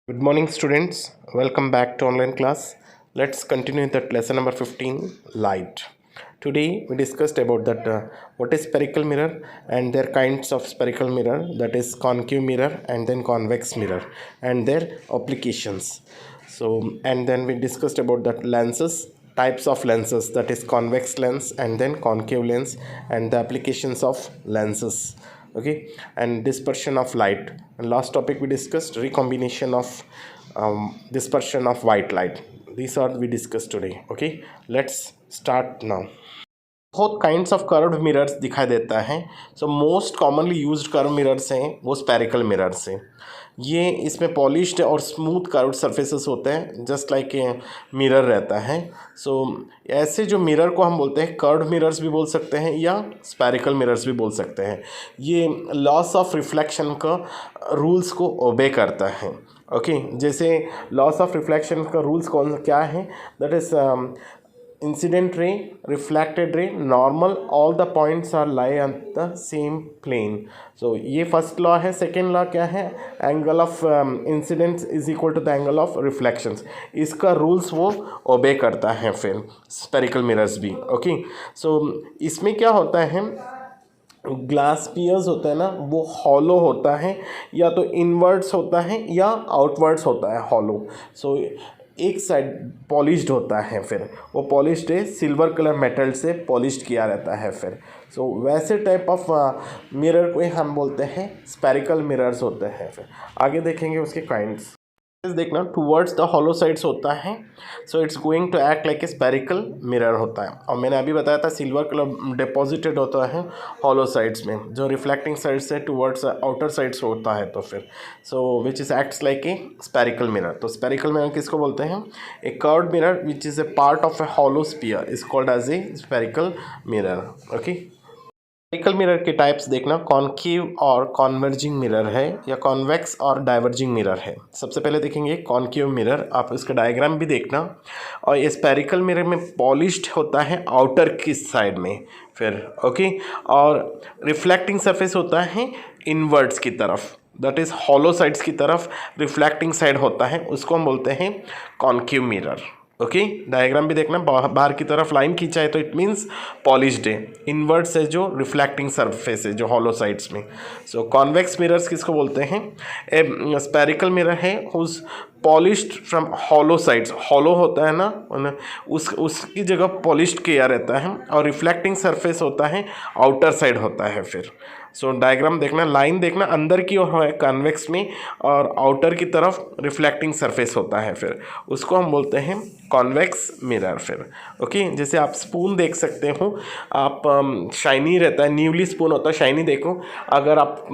Good morning, students. Welcome back to online class. Let's continue that lesson number 15, light. Today we discussed about that what is spherical mirror and their kinds of spherical mirror, that is concave mirror and then convex mirror, and their applications. And then we discussed about that lenses, types of lenses, that is convex lens and then concave lens, and the applications of lenses. Okay, and dispersion of light, and last topic we discussed recombination of dispersion of white light. These are we discussed today. Okay, let's start now. बहुत kinds of curved mirrors दिखाई देता है. So most commonly used curve mirrors हैं वो spherical mirrors हैं. ये इसमें polished और स्मूथ कर्व्ड सरफेसेस होते हैं, जस्ट लाइक ए मिरर रहता है. सो ऐसे जो मिरर को हम बोलते हैं कर्व्ड मिरर्स भी बोल सकते हैं या स्पेरिकल मिरर्स भी बोल सकते हैं. ये लॉस ऑफ रिफ्लेक्शन का रूल्स को ओबे करता है. ओके, जैसे लॉस ऑफ रिफ्लेक्शन का रूल्स कौन क्या है, that is incident ray, reflected ray, normal, all the points are lie on the same plane. So ये फर्स्ट लॉ है. सेकेंड लॉ क्या है, angle of incidence is equal to the angle of reflections. इसका rules वो obey करता है फिर spherical mirrors भी. ओके, सो इसमें क्या होता है, ग्लास पियर्स होता है ना, वो हॉलो होता है, या तो इनवर्ड्स होता है या आउटवर्ड्स होता है हॉलो. सो एक साइड पॉलिश्ड होता है, फिर वो पॉलिश्ड है सिल्वर कलर मेटल से पॉलिश्ड किया रहता है फिर. सो वैसे टाइप ऑफ मिरर को हम बोलते हैं स्पेरिकल मिरर्स होते हैं. फिर आगे देखेंगे उसके काइंड्स. देखना, टूवर्ड्स द हॉलो साइड्स होता है. So it's going to act like a spherical mirror होता है. और मैंने अभी बताया था सिल्वर कलर डिपॉजिटेड होता है हॉलो साइड्स में, जो रिफ्लेक्टिंग साइड से टूवर्ड्स आउटर साइड्स होता है. तो फिर so which is acts like a spherical mirror. तो स्पेरिकल मिरर किसको बोलते हैं, a curved mirror which is a part of a hollow sphere is called as a spherical mirror. Okay, spherical mirror के types देखना, concave और converging mirror है, या convex और डाइवर्जिंग मिरर है. सबसे पहले देखेंगे कॉन्केव मिरर. आप इसका डायग्राम भी देखना. और ये स्पेरिकल मिरर में पॉलिश्ड होता है आउटर की साइड में फिर. ओके, और रिफ्लेक्टिंग सरफेस होता है इनवर्ड्स की तरफ, दैट इज़ हॉलो साइड्स की तरफ रिफ्लेक्टिंग साइड होता है, उसको हम बोलते हैं कॉन्केव मिरर. ओके, डायग्राम भी देखना, बाहर की तरफ लाइन खींचा है तो इट मीन्स पॉलिश्ड है. इनवर्ड से जो रिफ्लेक्टिंग सरफेस है जो हॉलो साइड्स में. सो कॉन्वेक्स मिरर्स किसको बोलते हैं, ए स्पेरिकल मिरर है whose polished from hollow sides. Hollow होता है ना, उसकी जगह पॉलिश्ड किया रहता है, और रिफ्लेक्टिंग सरफेस होता है आउटर साइड होता है फिर. सो डायग्राम देखना, लाइन देखना, अंदर की ओर है कॉन्वेक्स में और आउटर की तरफ रिफ्लेक्टिंग सरफेस होता है फिर, उसको हम बोलते हैं कॉन्वेक्स मिरर फिर. ओके, जैसे आप स्पून देख सकते हो, आप शाइनी रहता है, न्यूली स्पून होता है, शाइनी देखो. अगर आप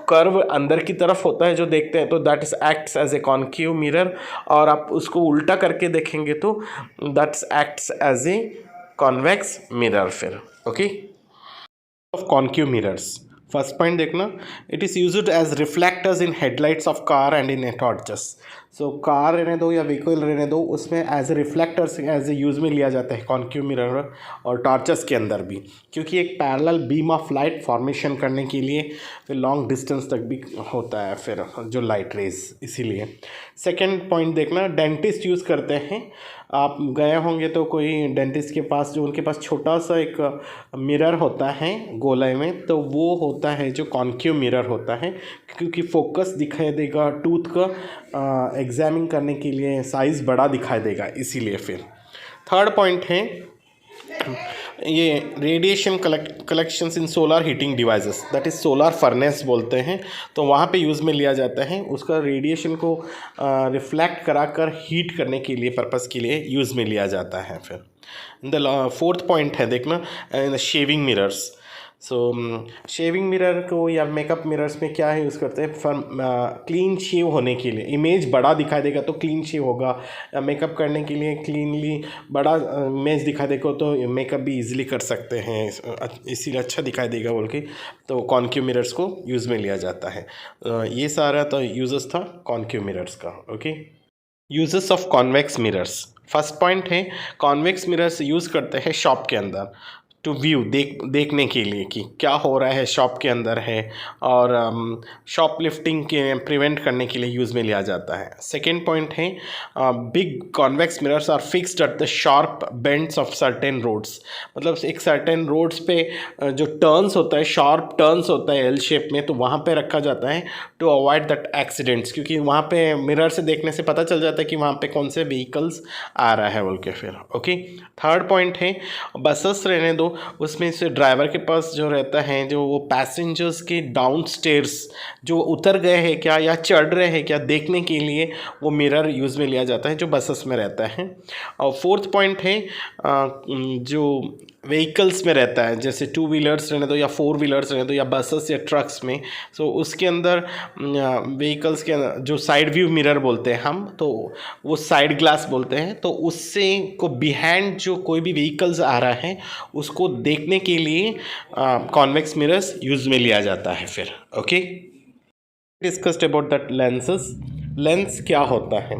कर्व अंदर की तरफ होता है जो देखते हैं तो that is acts as a concave mirror, और आप उसको उल्टा करके देखेंगे तो that's acts as a convex mirror फिर. Okay, of concave mirrors. First point देखना, it is used as reflectors in headlights of car and in torches. So car रहने दो या व्हीकल रहने दो, उसमें as a reflectors as a use में लिया जाता है कॉन्केव मिरर, और टॉर्चेस के अंदर भी, क्योंकि एक parallel beam of light formation करने के लिए फिर लॉन्ग डिस्टेंस तक भी होता है फिर जो लाइट रेज, इसीलिए. सेकेंड पॉइंट देखना, डेंटिस्ट यूज़ करते हैं. आप गए होंगे तो कोई डेंटिस्ट के पास, जो उनके पास छोटा सा एक मिरर होता है गोलाई में, तो वो होता है जो कॉन्केव मिरर होता है, क्योंकि फोकस दिखाई देगा टूथ का एग्जामिन करने के लिए, साइज़ बड़ा दिखाई देगा इसीलिए फिर. थर्ड पॉइंट है ये radiation collections in solar heating devices, that is solar furnace बोलते हैं. तो वहाँ पे यूज़ में लिया जाता है, उसका रेडिएशन को रिफ्लेक्ट कराकर हीट करने के लिए पर्पस के लिए यूज़ में लिया जाता है फिर. द फोर्थ पॉइंट है देखना, शेविंग मिरर्स. सो शेविंग मिरर को या मेकअप मिरर्स में क्या यूज़ करते हैं, क्लीन शेव होने के लिए. इमेज बड़ा दिखाई देगा तो क्लीन शेव होगा, या मेकअप करने के लिए क्लीनली बड़ा इमेज दिखाई देगा तो मेकअप भी इजीली कर सकते हैं, इसीलिए अच्छा दिखाई देगा बोल के, तो कॉन्केव मिरर्स को यूज़ में लिया जाता है. ये सारा तो यूजेस था कॉन्केव मिरर्स का. Okay, uses of convex mirrors. First point है कॉन्वेक्स मिरर्स यूज़ करते हैं शॉप के अंदर. टू व्यू देखने के लिए कि क्या हो रहा है शॉप के अंदर है, और शॉप लिफ्टिंग के प्रिवेंट करने के लिए यूज़ में लिया जाता है। सेकेंड पॉइंट है big convex mirrors are fixed at the sharp bends of certain roads. मतलब एक सर्टेन रोड्स पे जो टर्न्स होता है, शार्प टर्न्स होता है एल शेप में, तो वहाँ पे रखा जाता है टू अवॉइड दैट एक्सीडेंट्स, क्योंकि वहाँ पे मिरर से देखने से पता चल जाता है कि वहाँ पे कौन से व्हीकल्स आ रहा है बोल के फिर। ओके, थर्ड पॉइंट है बसेस रहने दो, उसमें से ड्राइवर के पास जो रहता है, जो वो पैसेंजर्स के डाउन स्टेयर्स जो उतर गए हैं क्या या चढ़ रहे हैं क्या देखने के लिए वो मिरर यूज़ में लिया जाता है जो बसेस में रहता है। और फोर्थ पॉइंट है जो व्हीकल्स में रहता है, जैसे टू व्हीलर्स रहने दो या फोर व्हीलर्स रहने दो या बसेस या ट्रक्स में, सो उसके अंदर व्हीकल्स के अंदर जो साइड व्यू मिरर बोलते हैं हम, तो वो साइड ग्लास बोलते हैं, तो उससे को बिहाइंड जो कोई भी व्हीकल्स आ रहा है उसको देखने के लिए कॉन्वेक्स मिरर्स यूज़ में लिया जाता है फिर। Okay, discussed about that lenses. Lens क्या होता है?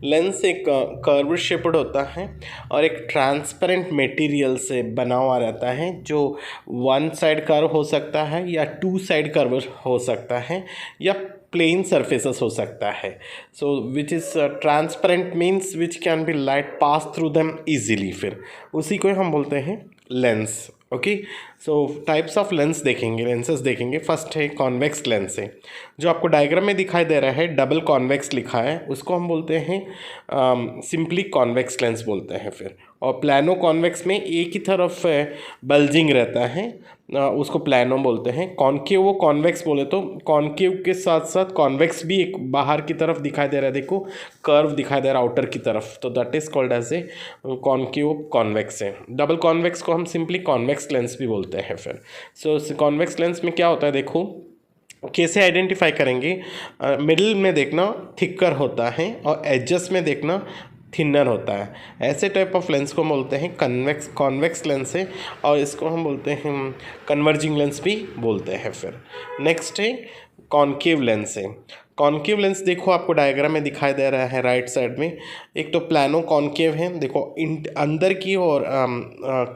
लेंस एक कर्व शेप्ड होता है और एक ट्रांसपेरेंट मटेरियल से बना हुआ रहता है, जो वन साइड कर्व हो सकता है या टू साइड कर्व हो सकता है या प्लेन सर्फेसेस हो सकता है। So which is transparent means which can be light pass through them easily, फिर उसी को हम बोलते हैं lens. Okay, so types of lens देखेंगे, लेंसेज देखेंगे। फर्स्ट है कॉन्वेक्स लेंस है, जो आपको डायग्राम में दिखाई दे रहा है डबल कॉन्वेक्स लिखा है, उसको हम बोलते हैं सिंपली कॉन्वेक्स लेंस बोलते हैं फिर। और प्लानो कॉन्वेक्स में एक ही तरफ बल्जिंग रहता है, उसको प्लानो बोलते हैं। कॉन्केव वो कॉन्वेक्स बोले तो कॉन्केव के साथ साथ कॉन्वेक्स भी एक बाहर की तरफ दिखाई दे रहा है, देखो कर्व दिखाई दे रहा है आउटर की तरफ, तो that is called as a concave convex है। डबल कॉन्वेक्स को हम सिंपली कॉन्वेक्स लेंस भी बोलते हैं फिर। सो कॉन्वेक्स लेंस में क्या होता है, देखो कैसे आइडेंटिफाई करेंगे। मिडिल में देखना थिकर होता है और एजेस में देखना थिनर होता है। ऐसे टाइप ऑफ लेंस को हम बोलते हैं कॉन्वेक्स लेंस है, और इसको हम बोलते हैं कन्वर्जिंग लेंस भी बोलते हैं फिर। नेक्स्ट है कॉन्केव लेंस है। कॉन्केव लेंस देखो आपको डायग्राम में दिखाई दे रहा है राइट साइड में, एक तो प्लानो कॉन्केव है, देखो अंदर की और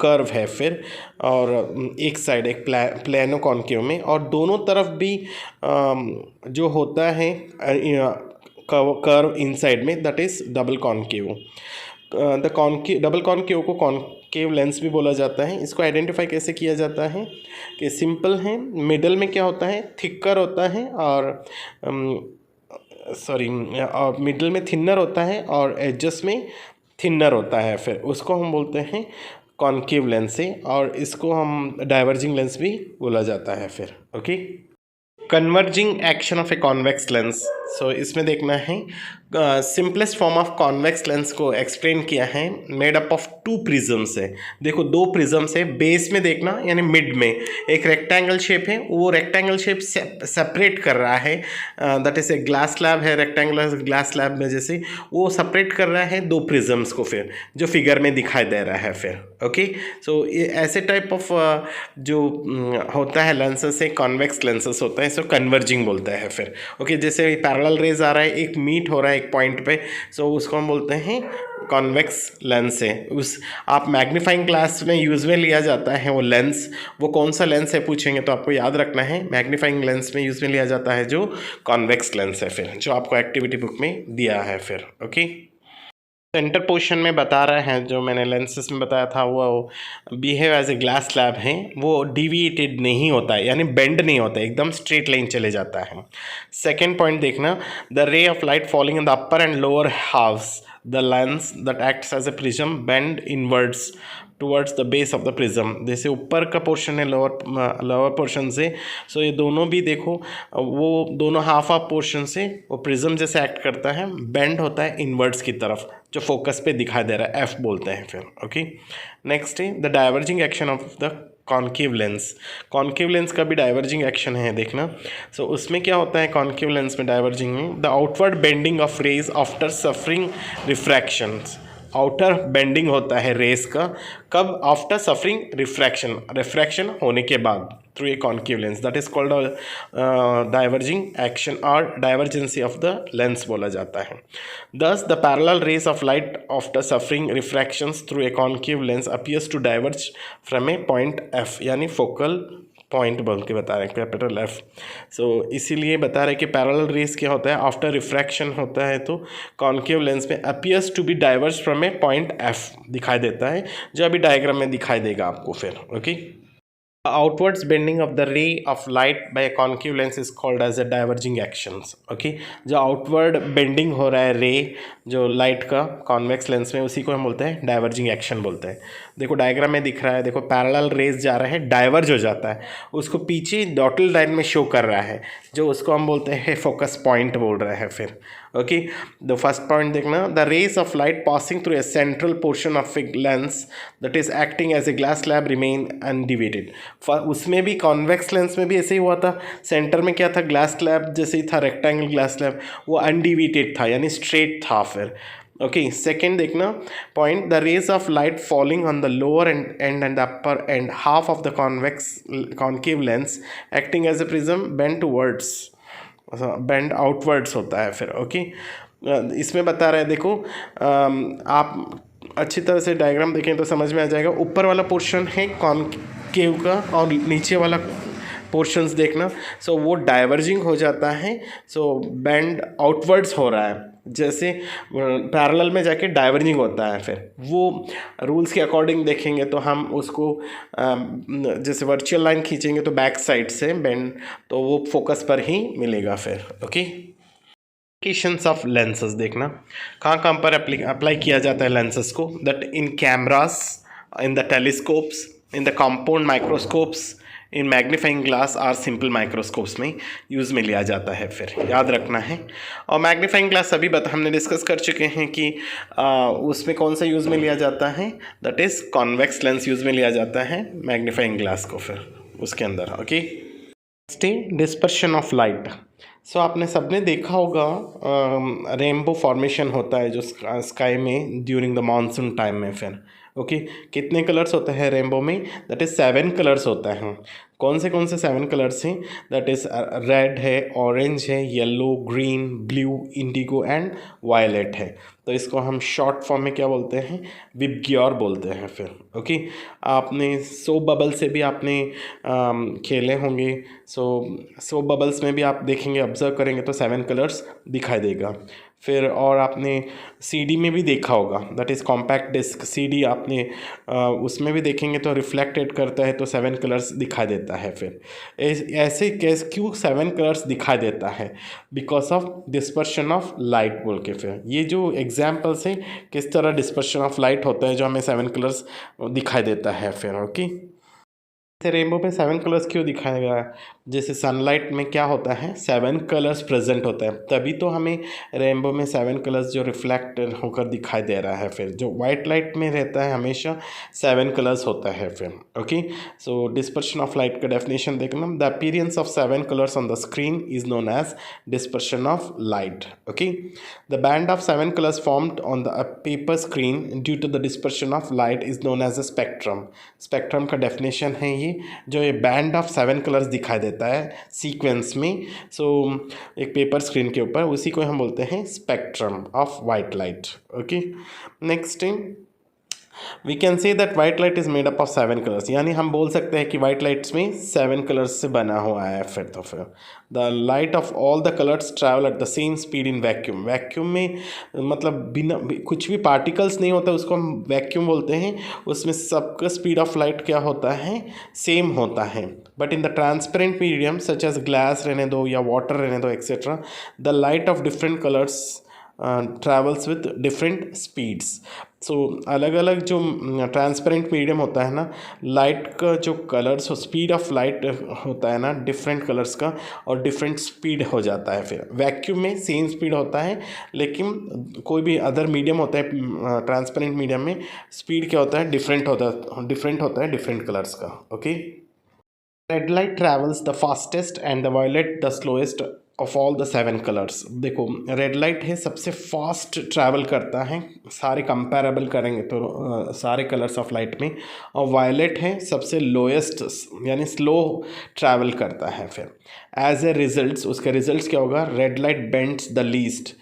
कर्व है फिर, और एक साइड एक प्लानो कॉन्केव में, और दोनों तरफ भी जो होता है कर्व इनसाइड में, that is double concave. Double concave को कॉन्केव लेंस भी बोला जाता है। इसको आइडेंटिफाई कैसे किया जाता है कि सिंपल है, मिडल में क्या होता है थिकर होता है, और और मिडल में थिनर होता है और एजेस में थिनर होता है, फिर उसको हम बोलते हैं कॉन्केव लेंस है, और इसको हम डाइवर्जिंग लेंस भी बोला जाता है फिर। Okay, converging action of a convex lens. So इसमें देखना है simplest form of convex lens को एक्सप्लेन किया है, made up of two prisms है। देखो दो प्रिज्म्स है, बेस में देखना यानी मिड में एक रेक्टेंगल शेप है, वो रेक्टेंगल शेप सेपरेट कर रहा है, that is a glass slab है, रेक्टेंगुलर ग्लास स्लैब में जैसे वो सेपरेट कर रहा है दो प्रिज्म्स को, फिर जो फिगर में दिखाई दे रहा है फिर। ओके, सो ऐसे टाइप ऑफ जो होता है लेंसेस से कॉन्वेक्स लेंसेस होता है, इसको कन्वर्जिंग बोलता है फिर। ओके, जैसे पैरेलल रेज आ रहा है, एक मीट हो रहा है एक पॉइंट पे, सो उसको हम बोलते हैं कॉन्वेक्स लेंस है। उस आप मैग्नीफाइंग क्लास में यूज़ में लिया जाता है वो लेंस, वो कौन सा लेंस है पूछेंगे तो आपको याद रखना है मैग्नीफाइंग लेंस में यूज़ में लिया जाता है जो कॉन्वेक्स लेंस है फिर, जो आपको एक्टिविटी बुक में दिया है फिर। ओके, सेंटर पोर्शन में बता रहे हैं, जो मैंने लेंसेस में बताया था वो behave as a glass slab है, वो डिविएटेड नहीं होता है यानी बेंड नहीं होता है, एकदम स्ट्रेट लाइन चले जाता है। सेकेंड पॉइंट देखना, the ray of light falling in the upper and lower halves the lens that acts as a prism bend inwards towards the base of the prism. जैसे ऊपर का पोर्शन है lower portion से, सो ये दोनों भी देखो वो दोनों हाफ ऑफ पोर्शन से वो प्रिज्म जैसे एक्ट करता है, बेंड होता है इनवर्ड्स की तरफ, जो फोकस पे दिखाई दे रहा है, एफ बोलते हैं फिर। ओके, नेक्स्ट है the diverging action of the concave lens. Concave lens का भी डाइवर्जिंग एक्शन है देखना। सो उसमें क्या होता है कॉन्केव लेंस में डाइवर्जिंग में, the outward bending of rays after suffering refractions. Outer bending होता है रेस का कब? आफ्टर सफरिंग रिफ्रैक्शन, रिफ्रैक्शन होने के बाद। through a concave lens. That is called a diverging action or divergency of the lens बोला जाता है. Thus, the parallel rays of light after suffering refractions through a concave lens appears to diverge from a point F, यानी focal point बोल के बता रहे हैं capital F. सो इसीलिए बता रहे हैं कि पैरेलल रेस क्या होता है, आफ्टर रिफ्रैक्शन होता है तो कॉन्केव लेंस में appears to be diverge from a point F दिखाई देता है, जो अभी डायग्राम में दिखाई देगा आपको फिर. Okay, outwards bending of the ray of light by concave lens is called as a diverging actions. Okay, जो आउटवर्ड बेंडिंग हो रहा है रे जो लाइट का कॉन्वेक्स लेंस में, उसी को हम बोलते हैं डाइवर्जिंग एक्शन बोलते हैं. देखो डायग्राम में दिख रहा है, देखो पैरेलल रेज जा रहा है, डाइवर्ज हो जाता है, उसको पीछे डॉटल लाइन में शो कर रहा है, जो उसको हम बोलते हैं फोकस पॉइंट बोल रहे हैं फिर. ओके, द फर्स्ट पॉइंट देखना, the rays of light passing through a central portion of a lens that is acting as a glass slab remain undivided. उसमें भी कॉन्वेक्स लेंस में भी ऐसे ही हुआ था, सेंटर में क्या था, ग्लास स्लैब जैसे ही था, रेक्टेंगल ग्लास स्लैब, वो अनडिवाइडेड था यानी स्ट्रेट था फिर. ओके, सेकेंड देखना point, the rays of light falling on the lower end and the upper end half of the concave lens acting as a prism bend towards, bend outwards होता है फिर. Okay, इसमें बता रहे हैं, देखो आप अच्छी तरह से डायग्राम देखें तो समझ में आ जाएगा. ऊपर वाला पोर्शन है कॉन्केव का और नीचे वाला पोर्शंस देखना, सो वो डाइवर्जिंग हो जाता है, सो बेंड आउटवर्ड्स हो रहा है, जैसे पैरेलल में जाके डाइवर्जिंग होता है. फिर वो रूल्स के अकॉर्डिंग देखेंगे तो हम उसको जैसे वर्चुअल लाइन खींचेंगे तो बैक साइड से बेंड, तो वो फोकस पर ही मिलेगा फिर. ओके, एप्लीकेशंस ऑफ लेंसेज देखना, कहाँ कहाँ पर अप्लाई किया जाता है लेंसेज को, that in cameras, in the telescopes, in the compound microscopes, in magnifying glass और सिंपल माइक्रोस्कोप्स में यूज़ में लिया जाता है फिर, याद रखना है. और मैग्नीफाइंग ग्लास अभी हमने डिस्कस कर चुके हैं कि उसमें कौन सा यूज़ में लिया जाता है, that is convex lens use में लिया जाता है मैग्नीफाइंग ग्लास को फिर उसके अंदर. Okay, dispersion of light. So आपने सबने देखा होगा रेनबो फॉर्मेशन होता है जो स्काई में ड्यूरिंग द मानसून टाइम में फिर. ओके, कितने कलर्स होते हैं रेनबो में, दैट इज़ 7 कलर्स होता है. कौन से 7 कलर्स हैं, दैट इज़ रेड है, ऑरेंज है, yellow, green, blue, indigo and violet है. तो इसको हम शॉर्ट फॉर्म में क्या बोलते हैं, विबग्योर बोलते हैं फिर. ओके, आपने सोप बबल से भी आपने खेले होंगे, सोप बबल्स में भी आप देखेंगे, ऑब्जर्व करेंगे तो 7 कलर्स दिखाई देगा फिर. और आपने सीडी में भी देखा होगा, that is compact disc CD, आपने उसमें भी देखेंगे तो रिफ्लेक्टेड करता है तो 7 कलर्स दिखाई देता है फिर. ऐसे क्यों 7 कलर्स दिखाई देता है, because of dispersion of light बोल के फिर. ये जो एग्जाम्पल्स हैं किस तरह डिस्पर्शन ऑफ लाइट होता है जो हमें 7 कलर्स दिखाई देता है फिर. ओके, रेनबो में 7 कलर्स क्यों दिखाया गया है, जैसे सनलाइट में क्या होता है, 7 कलर्स प्रेजेंट होता है, तभी तो हमें रेनबो में 7 कलर्स जो रिफ्लेक्ट होकर दिखाई दे रहा है फिर. जो वाइट लाइट में रहता है हमेशा 7 कलर्स होता है फिर. Okay, so dispersion of light का डेफिनेशन देखना, the appearance of 7 colours on the screen is known as dispersion of light. Okay, the band of 7 colours formed on the paper screen due to the dispersion of light is known as a spectrum. Spectrum का definition है ये, जो ये band of 7 colours दिखाई देता है sequence में, सो एक पेपर स्क्रीन के ऊपर, उसी को हम बोलते हैं spectrum of white light. Okay, next we can say that white light is made up of 7 colours, यानी हम बोल सकते हैं कि वाइट लाइट्स में 7 कलर्स से बना हुआ है फिर. तो फिर the light of all the colours travel at the same speed in vacuum. Vacuum में मतलब बिना कुछ भी पार्टिकल्स नहीं होता, उसको हम वैक्यूम बोलते हैं. उसमें सबका स्पीड ऑफ लाइट क्या होता है, सेम होता है. But in the transparent medium such as glass रहने दो या वाटर रहने दो etcetera, the light of different colours travels with different speeds. So अलग अलग जो ट्रांसपेरेंट मीडियम होता है ना, लाइट का जो कलर्स हो, स्पीड ऑफ लाइट होता है ना डिफरेंट कलर्स का, और डिफरेंट स्पीड हो जाता है फिर. वैक्यूम में सेम स्पीड होता है, लेकिन कोई भी अदर मीडियम होता है ट्रांसपेरेंट मीडियम में, स्पीड क्या होता है, डिफरेंट होता है डिफरेंट कलर्स का. Okay, red light travels the fastest and the violet the slowest of all the 7 colours. देखो रेड लाइट है सबसे फास्ट ट्रैवल करता है, सारे कंपेरेबल करेंगे तो सारे कलर्स ऑफ लाइट में, और वायलेट है सबसे लोएस्ट यानी स्लो ट्रैवल करता है। फिर एज ए रिजल्ट उसके रिजल्ट्स क्या होगा, red light bends the least,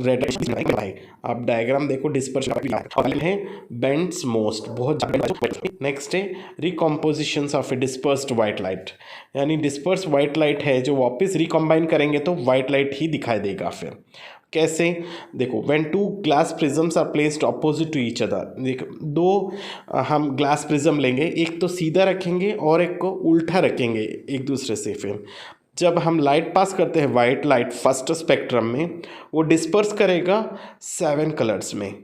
red light आप डायग्राम देखो डिस्पर्शन है बेंड्स मोस्ट, बहुत ज़्यादा। नेक्स्ट है recompositions of a dispersed white light, यानी डिस्पर्स वाइट लाइट है जो वापस रिकॉम्बाइन करेंगे तो वाइट लाइट ही दिखाई देगा। फिर कैसे, देखो when two glass prisms are placed opposite to each other, देखो दो हम ग्लास प्रिज्म लेंगे, एक तो सीधा रखेंगे और एक को उल्टा रखेंगे एक दूसरे से। फिर जब हम लाइट पास करते हैं वाइट लाइट फर्स्ट स्पेक्ट्रम में, वो डिस्पर्स करेगा 7 कलर्स में।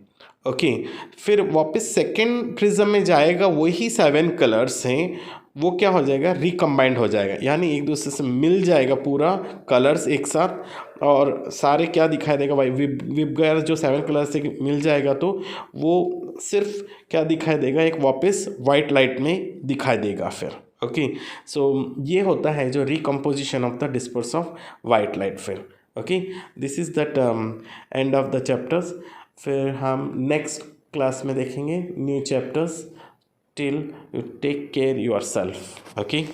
ओके फिर वापस सेकेंड प्रिज्म में जाएगा, वही 7 कलर्स हैं वो क्या हो जाएगा, रिकम्बाइंड हो जाएगा, यानी एक दूसरे से मिल जाएगा पूरा कलर्स एक साथ, और सारे क्या दिखाई देगा भाई, विब गैर जो 7 कलर से मिल जाएगा तो वो सिर्फ क्या दिखाई देगा, एक वापस वाइट लाइट में दिखाई देगा। फिर ओके सो ये होता है जो recomposition of the disperse of white light. फिर okay this is that end of the chapters. फिर हम नेक्स्ट क्लास में देखेंगे new chapters. Till you take care yourself. Okay.